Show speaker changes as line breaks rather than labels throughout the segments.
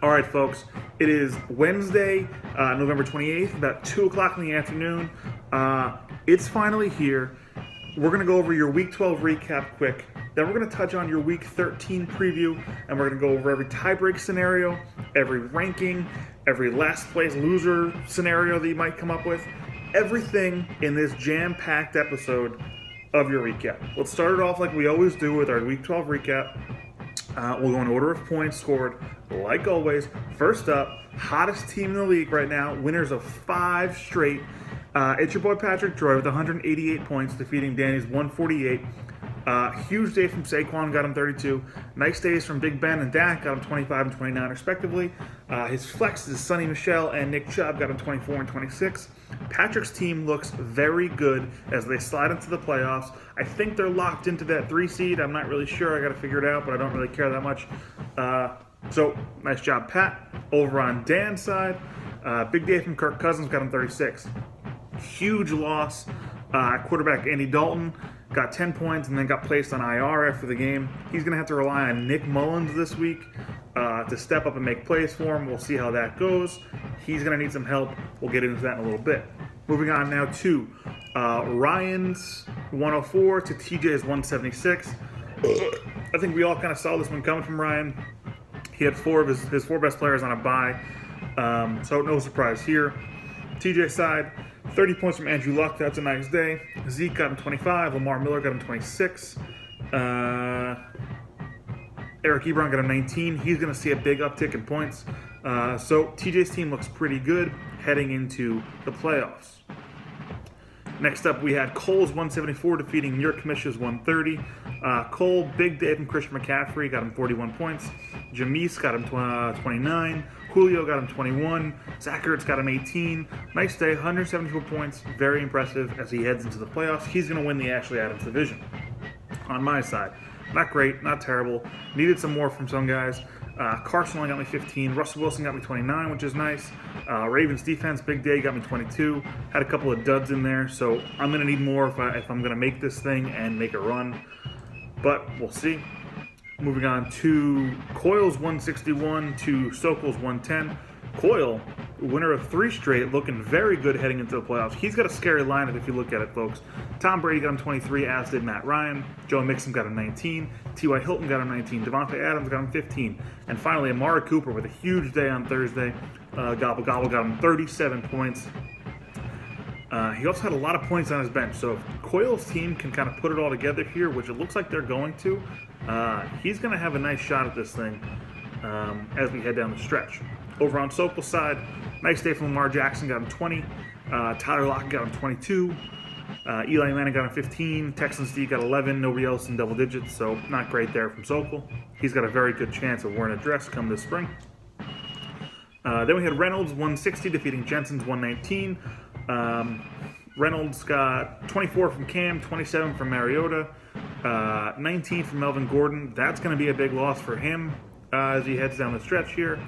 All right, folks, it is Wednesday, November 28th, about 2 o'clock in the afternoon. It's finally here. We're going to go over your Week 12 recap quick. Then we're going to touch on your Week 13 preview, and we're going to go over every tiebreak scenario, every ranking, every last place loser scenario that you might come up with. Everything in this jam-packed episode of your recap. Let's start it off like we always do with our Week 12 recap. We'll go in order of points scored, like always. First up, hottest team in the league right now, winners of 5 straight. It's your boy Patrick Joy with 188 points, defeating Danny's 148. Huge day from Saquon, got him 32. Nice days from Big Ben and Dak, got him 25 and 29 respectively. His flexes, Sonny Michel and Nick Chubb, got him 24 and 26. Patrick's team looks very good as they slide into the playoffs. I think they're locked into that 3 seed. I'm not really sure. I got to figure it out, but I don't really care that much. So, nice job, Pat. Over on Dan's side, big day from Kirk Cousins, got him 36. Huge loss. Quarterback Andy Dalton got 10 points and then got placed on IR after the game. He's going to have to rely on Nick Mullins this week to step up and make plays for him. We'll see how that goes. He's going to need some help. We'll get into that in a little bit. Moving on now to Ryan's 104 to TJ's 176. I think we all kind of saw this one coming from Ryan. He had 4 of his 4 best players on a bye, so no surprise here. TJ's side, 30 points from Andrew Luck. That's a nice day. Zeke got him 25. Lamar Miller got him 26. Eric Ebron got him 19. He's going to see a big uptick in points. So TJ's team looks pretty good heading into the playoffs. Next up, we had Cole's 174 defeating Your Commission's 130. Cole, big day from Christian McCaffrey, got him 41 points. Jameis got him 29. Julio got him 21. Zach Ertz got him 18. Nice day, 174 points. Very impressive as he heads into the playoffs. He's going to win the Ashley Adams division. On my side, not great, not terrible. Needed some more from some guys. Carson only got me 15. Russell Wilson got me 29, which is nice. Ravens defense, big day, got me 22. Had a couple of duds in there, so I'm going to need more if I'm going to make this thing and make a run. But we'll see. Moving on to Coyle's 161 to Sokol's 110. Coyle, winner of 3 straight, looking very good heading into the playoffs. He's got a scary lineup if you look at it, folks. Tom Brady got him 23, as did Matt Ryan. Joe Mixon got him 19. T.Y. Hilton got him 19. Devontae Adams got him 15. And finally, Amari Cooper with a huge day on Thursday. Gobble got him 37 points. He also had a lot of points on his bench, so if Coyle's team can kind of put it all together here, which it looks like they're going to, he's going to have a nice shot at this thing as we head down the stretch. Over on Sokol's side, nice day from Lamar Jackson, got him 20. Tyler Lockett got him 22. Eli Manning got him 15. Texans D got 11. Nobody else in double digits, so not great there from Sokol. He's got a very good chance of wearing a dress come this spring. Then we had Reynolds 160 defeating Jensen's 119. Reynolds got 24 from Cam, 27 from Mariota, 19 from Melvin Gordon. That's going to be a big loss for him as he heads down the stretch here.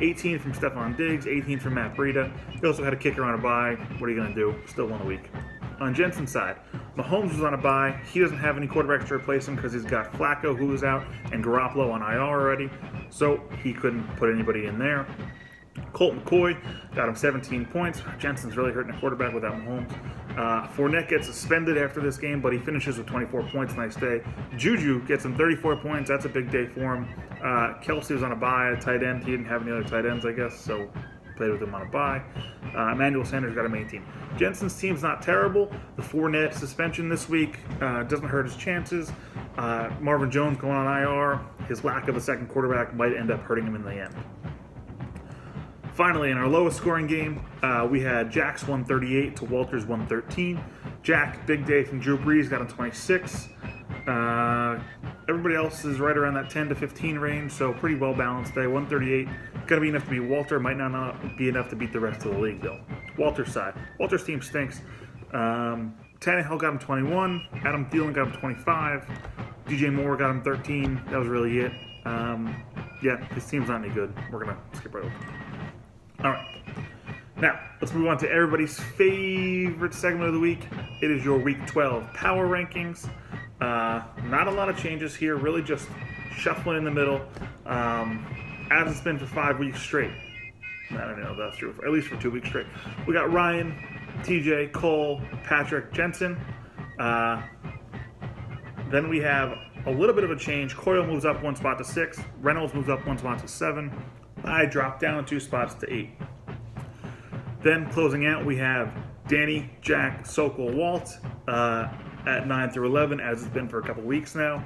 18 from Stephon Diggs, 18 from Matt Breida. He also had a kicker on a bye. What are you going to do? Still won a week. On Jensen's side, Mahomes was on a bye. He doesn't have any quarterbacks to replace him because he's got Flacco, who is out, and Garoppolo on IR already, so he couldn't put anybody in there. Colt McCoy got him 17 points. Jensen's really hurting a quarterback without Mahomes. Fournette gets suspended after this game, but he finishes with 24 points. Nice day. Juju gets him 34 points. That's a big day for him. Kelsey was on a bye at tight end. He didn't have any other tight ends, I guess, so played with him on a bye. Emmanuel Sanders got him 18. Jensen's team's not terrible. The Fournette suspension this week doesn't hurt his chances. Marvin Jones going on IR. His lack of a second quarterback might end up hurting him in the end. Finally, in our lowest scoring game, we had Jack's 138 to Walter's 113. Jack, big day from Drew Brees, got him 26. Everybody else is right around that 10 to 15 range, so pretty well balanced day. 138, gonna be enough to beat Walter, might not be enough to beat the rest of the league though. Walter's side, Walter's team stinks. Tannehill got him 21. Adam Thielen got him 25. DJ Moore got him 13. That was really it. Yeah, his team's not any good. We're gonna skip right over. All right. Now, let's move on to everybody's favorite segment of the week. It is your Week 12 Power Rankings. Not a lot of changes here, really just shuffling in the middle. as it's been for 5 weeks straight. I don't know if that's true, at least for 2 weeks straight. We got Ryan, TJ, Cole, Patrick, Jensen. Then we have a little bit of a change. Coyle moves up 1 spot to 6. Reynolds moves up 1 spot to 7. I drop down 2 spots to 8. Then closing out, we have Danny, Jack, Sokol, Walt at 9 through 11, as it's been for a couple weeks now.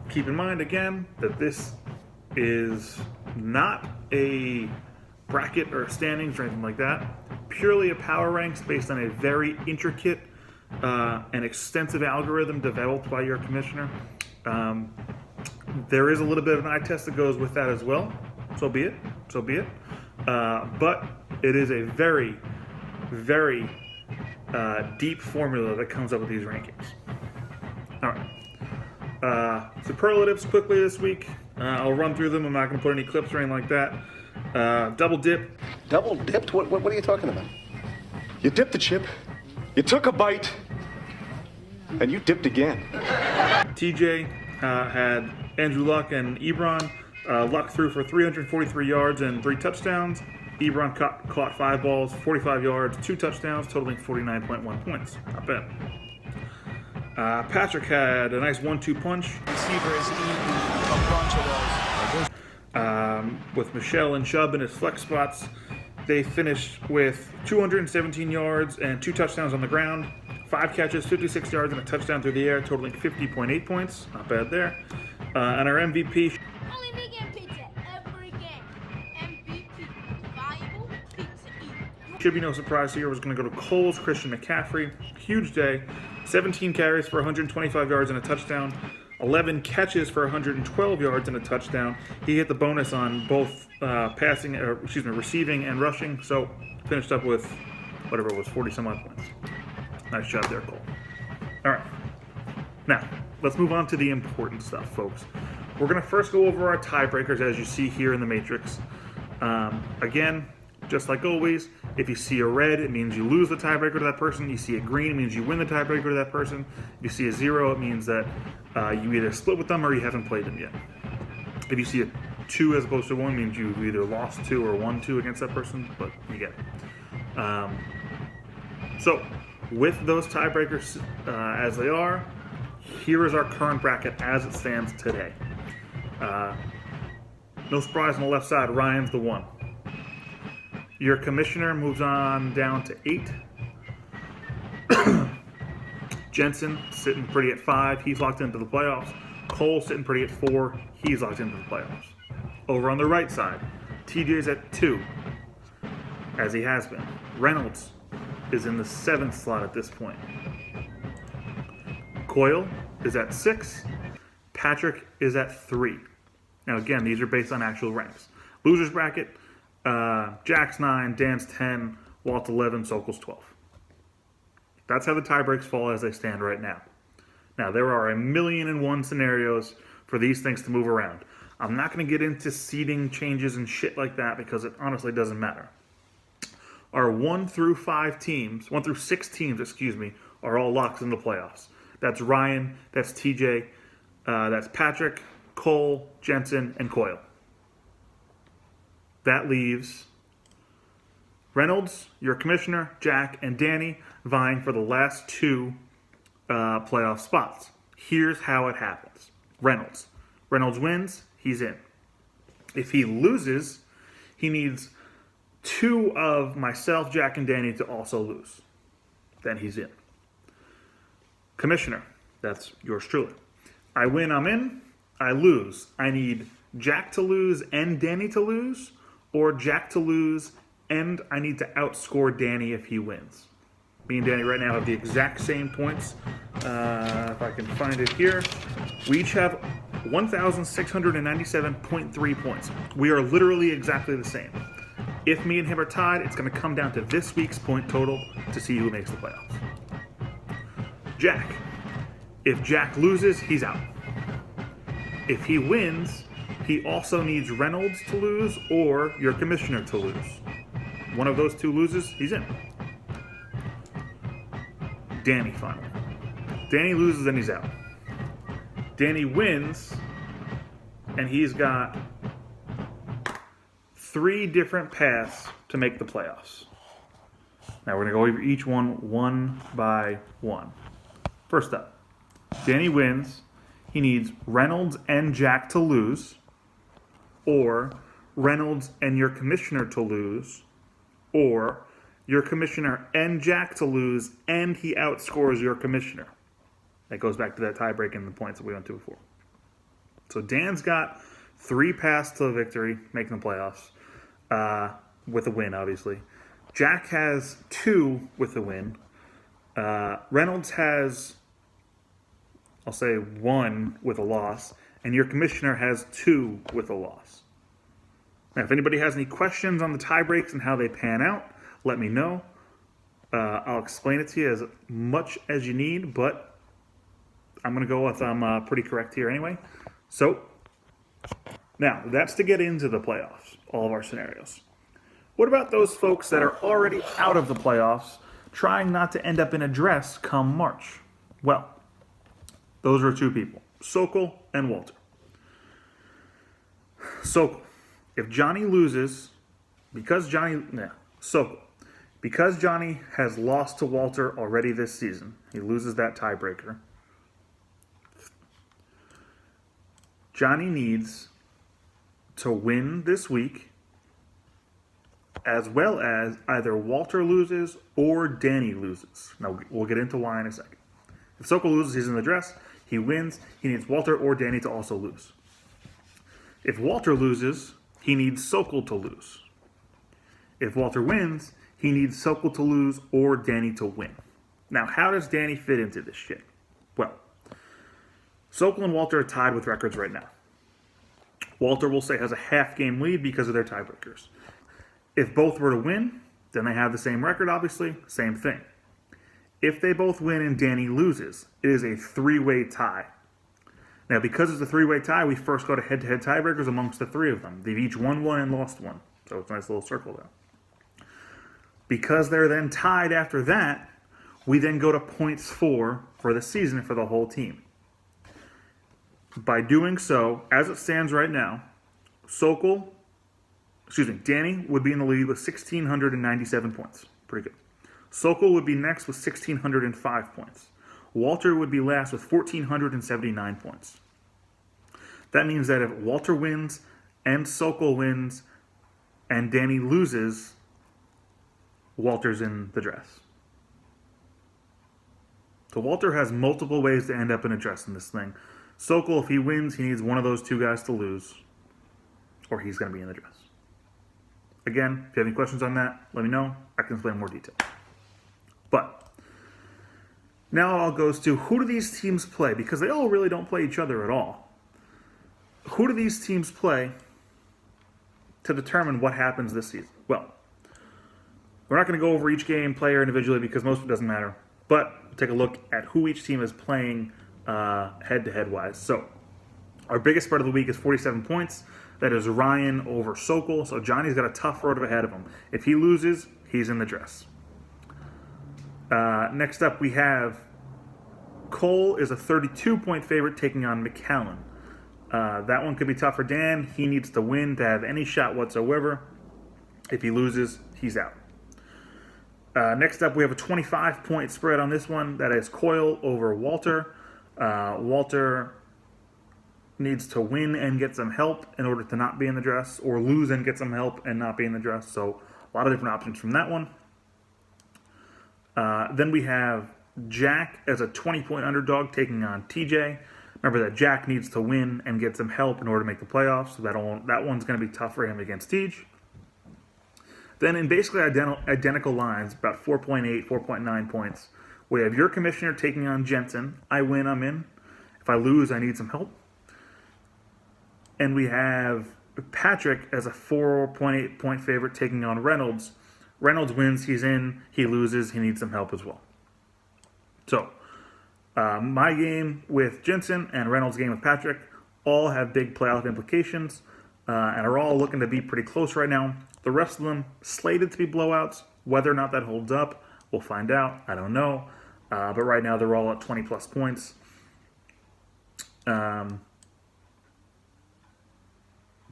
Keep in mind, again, that this is not a bracket or standings or anything like that. Purely a power ranks based on a very intricate and extensive algorithm developed by your commissioner. There is a little bit of an eye test that goes with that as well. So be it. So be it. But it is a very, very deep formula that comes up with these rankings. All right. Superlatives quickly this week. I'll run through them. I'm not going to put any clips or anything like that. Double dip.
Double dipped? What are you talking about? You dipped the chip, you took a bite, and you dipped again.
TJ had Andrew Luck and Ebron. Luck threw for 343 yards and 3 touchdowns. Ebron caught 5 balls, 45 yards, 2 touchdowns, totaling 49.1 points. Not bad. Patrick had a nice 1-2 punch.
Receivers eating a bunch of those.
With Michelle and Chubb in his flex spots. They finished with 217 yards and 2 touchdowns on the ground. 5 catches, 56 yards, and a touchdown through the air, totaling 50.8 points. Not bad there. And our MVP.
Only vegan pizza every game. MVP, valuable pizza eater.
Should be no surprise here. Was going to go to Cole's Christian McCaffrey. Huge day. 17 carries for 125 yards and a touchdown. 11 catches for 112 yards and a touchdown. He hit the bonus on both receiving and rushing. So finished up with whatever it was, 40 some odd points. Nice job there, Cole. All right. Now, let's move on to the important stuff, folks. We're going to first go over our tiebreakers as you see here in the matrix. Again, just like always, if you see a red, it means you lose the tiebreaker to that person. You see a green, it means you win the tiebreaker to that person. If you see a 0, it means that you either split with them or you haven't played them yet. If you see a 2 as opposed to 1, it means you've either lost 2 or won 2 against that person, but you get it. So, with those tiebreakers as they are, here is our current bracket as it stands today. No surprise on the left side, Ryan's the 1. Your commissioner moves on down to 8. Jensen sitting pretty at 5. He's locked into the playoffs. Cole sitting pretty at 4. He's locked into the playoffs. Over on the right side, TJ's at 2, as he has been. Reynolds is in the 7th slot at this point. Coyle is at 6. Patrick is at 3. Now again, these are based on actual ranks. Losers bracket, Jack's 9, Dan's 10, Walt's 11, Sokol's 12. That's how the tie breaks fall as they stand right now. Now, there are 1,000,001 scenarios for these things to move around. I'm not going to get into seeding changes and shit like that because it honestly doesn't matter. Our 1 through 6 teams, are all locks in the playoffs. That's Ryan, that's TJ, that's Patrick, Cole, Jensen, and Coyle. That leaves Reynolds, your commissioner, Jack, and Danny vying for the last 2 playoff spots. Here's how it happens. Reynolds wins, he's in. If he loses, he needs 2 of myself, Jack, and Danny to also lose. Then he's in. Commissioner, that's yours truly. I win, I'm in. I lose. I need Jack to lose and Danny to lose, or Jack to lose and I need to outscore Danny if he wins. Me and Danny right now have the exact same points. If I can find it here. We each have 1,697.3 points. We are literally exactly the same. If me and him are tied, it's going to come down to this week's point total to see who makes the playoffs. Jack. If Jack loses, he's out. If he wins, he also needs Reynolds to lose or your commissioner to lose. One of those 2 loses, he's in. Danny finally. Danny loses and he's out. Danny wins and he's got 3 different paths to make the playoffs. Now we're going to go over each one by one. First up, Danny wins. He needs Reynolds and Jack to lose, or Reynolds and your commissioner to lose, or your commissioner and Jack to lose, and he outscores your commissioner. That goes back to that tiebreak in the points that we went to before. So Dan's got 3 paths to victory, making the playoffs, with a win, obviously. Jack has 2 with a win. Reynolds has, I'll say, 1 with a loss, and your commissioner has 2 with a loss. Now, if anybody has any questions on the tiebreaks and how they pan out, let me know. I'll explain it to you as much as you need, but I'm going to go with I'm pretty correct here anyway. So, now, that's to get into the playoffs, all of our scenarios. What about those folks that are already out of the playoffs, trying not to end up in a dress come March? Well, those are 2 people, Sokol and Walter. Sokol, if Johnny loses, because Johnny has lost to Walter already this season, he loses that tiebreaker. Johnny needs to win this week, as well as either Walter loses or Danny loses. Now, we'll get into why in a second. If Sokol loses, he's in the dress. He wins. He needs Walter or Danny to also lose. If Walter loses, he needs Sokol to lose. If Walter wins, he needs Sokol to lose or Danny to win. Now, how does Danny fit into this shit? Well, Sokol and Walter are tied with records right now. Walter, we'll say, has a half-game lead because of their tiebreakers. If both were to win, then they have the same record, obviously. Same thing. If they both win and Danny loses, it is a 3-way tie. Now, because it's a 3-way tie, we first go to head-to-head tiebreakers amongst the 3 of them. They've each won 1 and lost 1. So it's a nice little circle there. Because they're then tied after that, we then go to points for the season for the whole team. By doing so, as it stands right now, Danny would be in the lead with 1,697 points. Pretty good. Sokol would be next with 1,605 points. Walter would be last with 1,479 points. That means that if Walter wins and Sokol wins and Danny loses, Walter's in the dress. So Walter has multiple ways to end up in a dress in this thing. Sokol, if he wins, he needs one of those 2 guys to lose, or he's going to be in the dress. Again, if you have any questions on that, let me know. I can explain in more detail. But now it all goes to, who do these teams play? Because they all really don't play each other at all. Who do these teams play to determine what happens this season? Well, we're not going to go over each game player individually because most of it doesn't matter. But take a look at who each team is playing head-to-head wise. So our biggest spread of the week is 47 points. That is Ryan over Sokol. So Johnny's got a tough road ahead of him. If he loses, he's in the dress. Next up, we have Cole is a 32-point favorite taking on McCallum. That one could be tough for Dan. He needs to win to have any shot whatsoever. If he loses, he's out. Next up, we have a 25-point spread on this one. That is Coyle over Walter. Walter needs to win and get some help in order to not be in the dress, or lose and get some help and not be in the dress. So a lot of different options from that one. Then we have Jack as a 20-point underdog taking on TJ. Remember that Jack needs to win and get some help in order to make the playoffs. So that one's going to be tough for him against Tej. Then in basically identical lines, about 4.8, 4.9 points, we have your commissioner taking on Jensen. I win, I'm in. If I lose, I need some help. And we have Patrick as a 4.8 point favorite taking on Reynolds. Reynolds wins, he's in. He loses, he needs some help as well. So, my game with Jensen and Reynolds' game with Patrick all have big playoff implications and are all looking to be pretty close right now. The rest of them slated to be blowouts. Whether or not that holds up, we'll find out. I don't know. But right now, they're all at 20-plus points.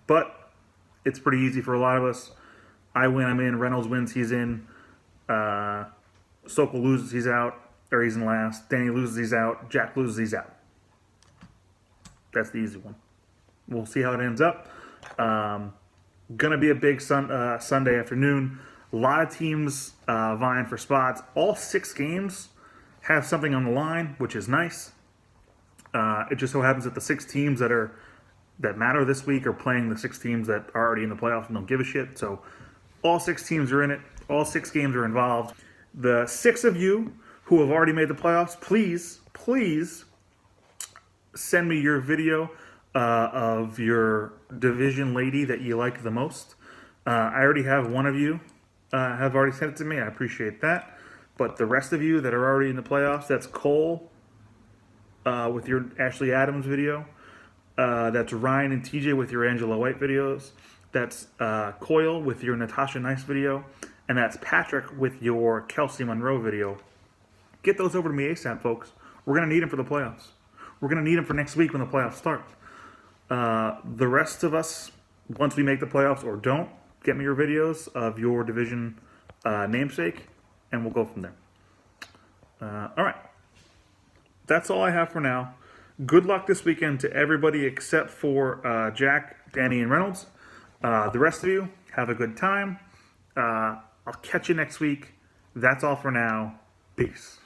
but it's pretty easy for a lot of us. I win, I'm in. Reynolds wins, he's in. Sokol loses, he's out. Or he's in last. Danny loses, he's out. Jack loses, he's out. That's the easy one. We'll see how it ends up. Gonna be a big Sunday afternoon. A lot of teams vying for spots. All 6 games have something on the line, which is nice. It just so happens that the 6 teams that matter this week are playing the 6 teams that are already in the playoffs and don't give a shit. So all 6 teams are in it. All 6 games are involved. The 6 of you who have already made the playoffs, please send me your video of your division lady that you like the most. I already have one of you have already sent it to me. I appreciate that. But the rest of you that are already in the playoffs, that's Cole with your Ashley Adams video. That's Ryan and TJ with your Angela White videos. That's Coyle with your Natasha Nice video. And that's Patrick with your Kelsey Monroe video. Get those over to me ASAP, folks. We're going to need them for the playoffs. We're going to need them for next week when the playoffs start. The rest of us, once we make the playoffs or don't, get me your videos of your division namesake, and we'll go from there. All right. That's all I have for now. Good luck this weekend to everybody except for Jack, Danny, and Reynolds. The rest of you, have a good time. I'll catch you next week. That's all for now. Peace.